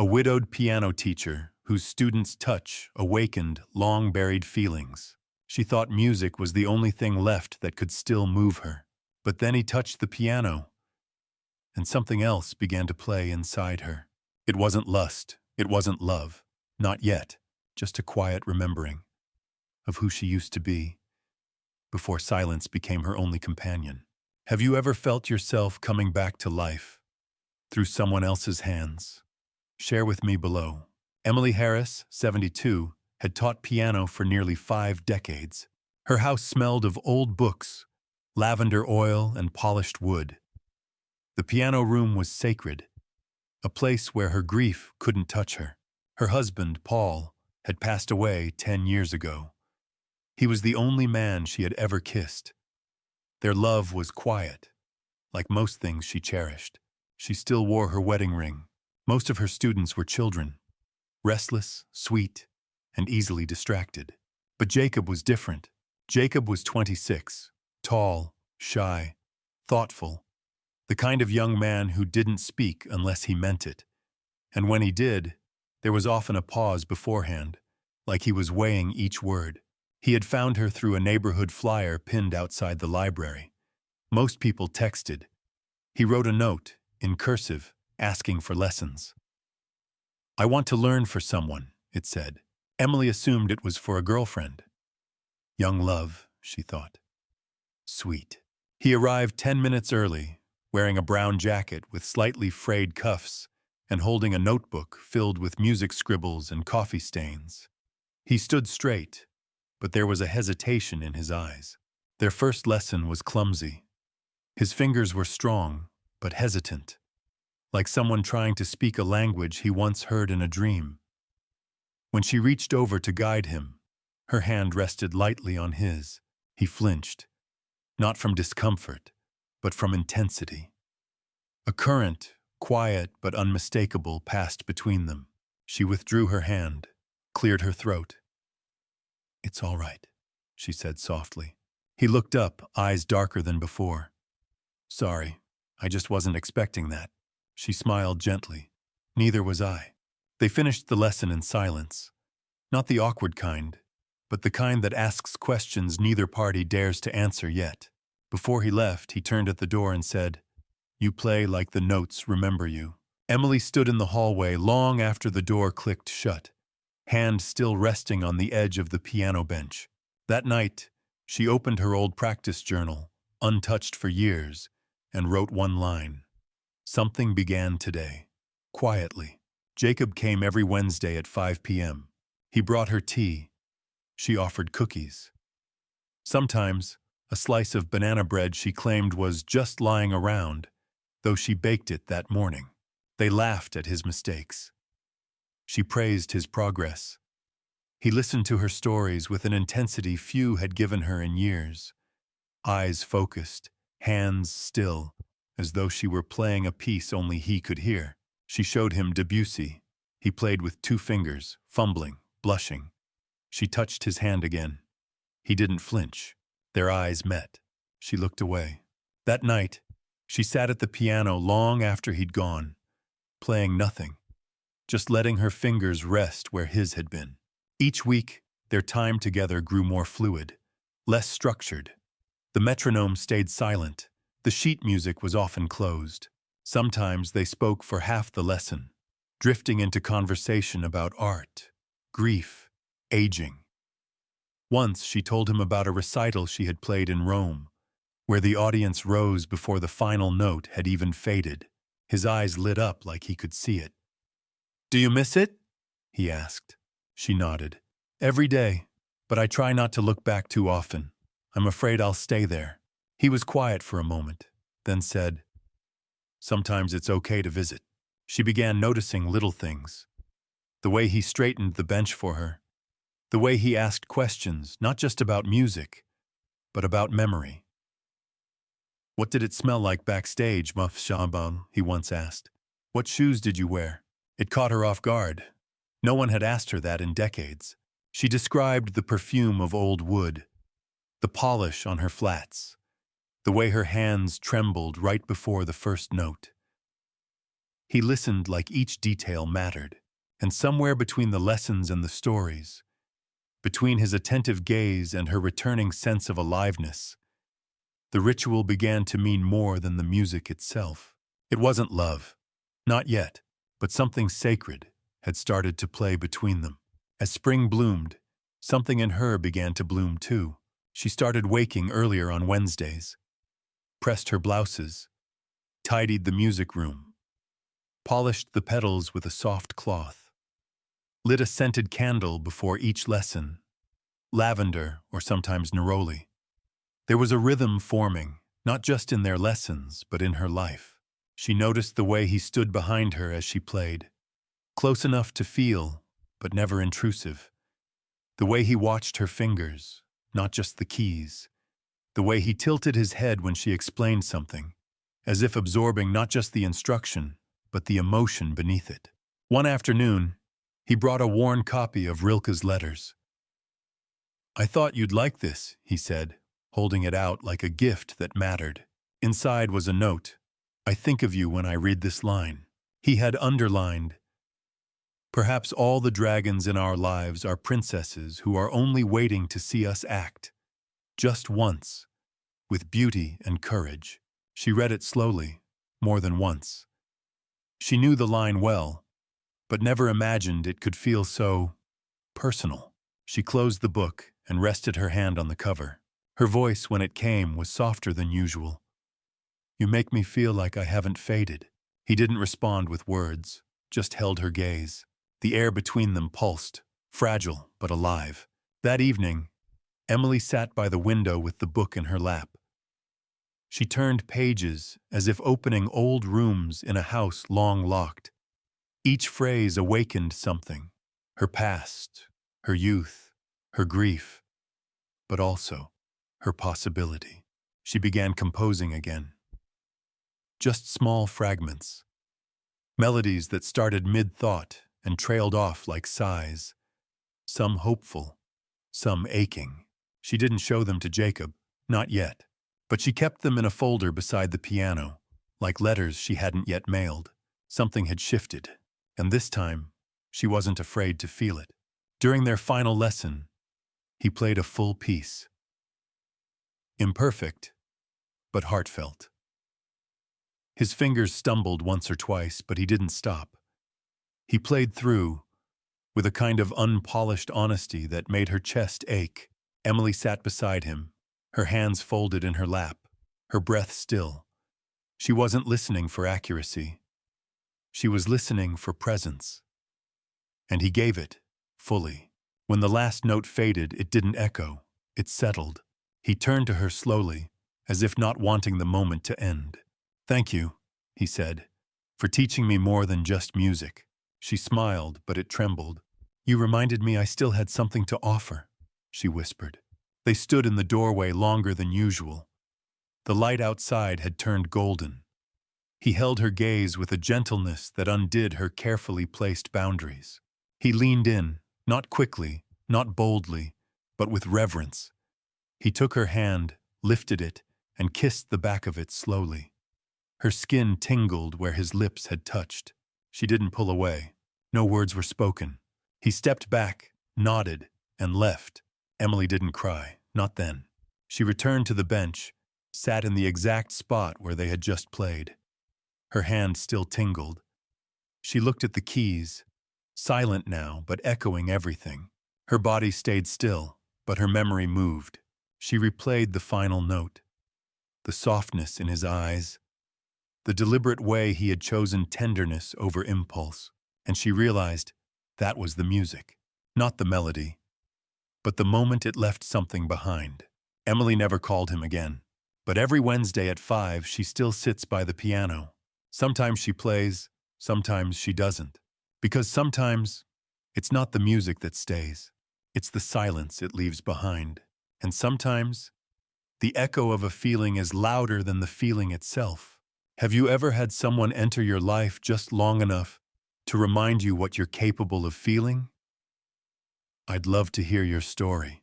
a widowed piano teacher whose students' touch awakened long-buried feelings. She thought music was the only thing left that could still move her. But then he touched the piano, and something else began to play inside her. It wasn't lust, it wasn't love, not yet, just a quiet remembering of who she used to be before silence became her only companion. Have you ever felt yourself coming back to life through someone else's hands? Share with me below. Emily Harris, 72, had taught piano for nearly 5 decades. Her house smelled of old books, lavender oil, and polished wood. The piano room was sacred, a place where her grief couldn't touch her. Her husband, Paul, had passed away 10 years ago. He was the only man she had ever kissed. Their love was quiet, like most things she cherished. She still wore her wedding ring. Most of her students were children, restless, sweet, and easily distracted. But Jacob was different. Jacob was 26, tall, shy, thoughtful, the kind of young man who didn't speak unless he meant it. And when he did, there was often a pause beforehand, like he was weighing each word. He had found her through a neighborhood flyer pinned outside the library. Most people texted. He wrote a note, in cursive, asking for lessons. "I want to learn for someone," it said. Emily assumed it was for a girlfriend. Young love, she thought. Sweet. He arrived 10 minutes early, wearing a brown jacket with slightly frayed cuffs and holding a notebook filled with music scribbles and coffee stains. He stood straight, but there was a hesitation in his eyes. Their first lesson was clumsy. His fingers were strong, but hesitant, like someone trying to speak a language he once heard in a dream. When she reached over to guide him, her hand rested lightly on his. He flinched, not from discomfort, but from intensity. A current, quiet but unmistakable, passed between them. She withdrew her hand, cleared her throat. "It's all right," she said softly. He looked up, eyes darker than before. "Sorry, I just wasn't expecting that." She smiled gently. "Neither was I." They finished the lesson in silence. Not the awkward kind, but the kind that asks questions neither party dares to answer yet. Before he left, he turned at the door and said, "You play like the notes remember you." Emily stood in the hallway long after the door clicked shut, hand still resting on the edge of the piano bench. That night, she opened her old practice journal, untouched for years, and wrote one line. Something began today, quietly. Jacob came every Wednesday at 5 p.m. He brought her tea. She offered cookies. Sometimes, a slice of banana bread she claimed was just lying around, though she baked it that morning. They laughed at his mistakes. She praised his progress. He listened to her stories with an intensity few had given her in years. Eyes focused, hands still, as though she were playing a piece only he could hear. She showed him Debussy. He played with 2 fingers, fumbling, blushing. She touched his hand again. He didn't flinch. Their eyes met. She looked away. That night, she sat at the piano long after he'd gone, playing nothing, just letting her fingers rest where his had been. Each week, their time together grew more fluid, less structured. The metronome stayed silent. The sheet music was often closed. Sometimes they spoke for half the lesson, drifting into conversation about art, grief, aging. Once she told him about a recital she had played in Rome, where the audience rose before the final note had even faded. His eyes lit up like he could see it. "Do you miss it?" he asked. She nodded. "Every day, but I try not to look back too often. I'm afraid I'll stay there." He was quiet for a moment, then said, "Sometimes it's okay to visit." She began noticing little things. The way he straightened the bench for her. The way he asked questions, not just about music, but about memory. "What did it smell like backstage, Muff Shaban?" he once asked. "What shoes did you wear?" It caught her off guard. No one had asked her that in decades. She described the perfume of old wood, the polish on her flats, the way her hands trembled right before the first note. He listened like each detail mattered, and somewhere between the lessons and the stories, between his attentive gaze and her returning sense of aliveness, the ritual began to mean more than the music itself. It wasn't love, not yet, but something sacred had started to play between them. As spring bloomed, something in her began to bloom too. She started waking earlier on Wednesdays, pressed her blouses, tidied the music room, polished the petals with a soft cloth, lit a scented candle before each lesson, lavender or sometimes neroli. There was a rhythm forming, not just in their lessons, but in her life. She noticed the way he stood behind her as she played, close enough to feel, but never intrusive. The way he watched her fingers, not just the keys. The way he tilted his head when she explained something, as if absorbing not just the instruction, but the emotion beneath it. One afternoon, he brought a worn copy of Rilke's letters. "I thought you'd like this," he said, holding it out like a gift that mattered. Inside was a note. "I think of you when I read this line." He had underlined, "Perhaps all the dragons in our lives are princesses who are only waiting to see us act. Just once, with beauty and courage." She read it slowly, more than once. She knew the line well, but never imagined it could feel so personal. She closed the book and rested her hand on the cover. Her voice, when it came, was softer than usual. "You make me feel like I haven't faded." He didn't respond with words, just held her gaze. The air between them pulsed, fragile but alive. That evening, Emily sat by the window with the book in her lap. She turned pages as if opening old rooms in a house long locked. Each phrase awakened something, her past, her youth, her grief, but also her possibility. She began composing again. Just small fragments, melodies that started mid-thought and trailed off like sighs, some hopeful, some aching. She didn't show them to Jacob, not yet, but she kept them in a folder beside the piano, like letters she hadn't yet mailed. Something had shifted, and this time, she wasn't afraid to feel it. During their final lesson, he played a full piece. Imperfect, but heartfelt. His fingers stumbled once or twice, but he didn't stop. He played through, with a kind of unpolished honesty that made her chest ache. Emily sat beside him, her hands folded in her lap, her breath still. She wasn't listening for accuracy. She was listening for presence. And he gave it, fully. When the last note faded, it didn't echo. It settled. He turned to her slowly, as if not wanting the moment to end. "Thank you," he said, "for teaching me more than just music." She smiled, but it trembled. "You reminded me I still had something to offer," she whispered. They stood in the doorway longer than usual. The light outside had turned golden. He held her gaze with a gentleness that undid her carefully placed boundaries. He leaned in, not quickly, not boldly, but with reverence. He took her hand, lifted it, and kissed the back of it slowly. Her skin tingled where his lips had touched. She didn't pull away. No words were spoken. He stepped back, nodded, and left. Emily didn't cry, not then. She returned to the bench, sat in the exact spot where they had just played. Her hand still tingled. She looked at the keys, silent now, but echoing everything. Her body stayed still, but her memory moved. She replayed the final note. The softness in his eyes, the deliberate way he had chosen tenderness over impulse, and she realized that was the music, not the melody, but the moment it left something behind. Emily never called him again, but every Wednesday at 5 she still sits by the piano. Sometimes she plays, sometimes she doesn't, because sometimes it's not the music that stays, it's the silence it leaves behind, and sometimes the echo of a feeling is louder than the feeling itself. Have you ever had someone enter your life just long enough to remind you what you're capable of feeling? I'd love to hear your story.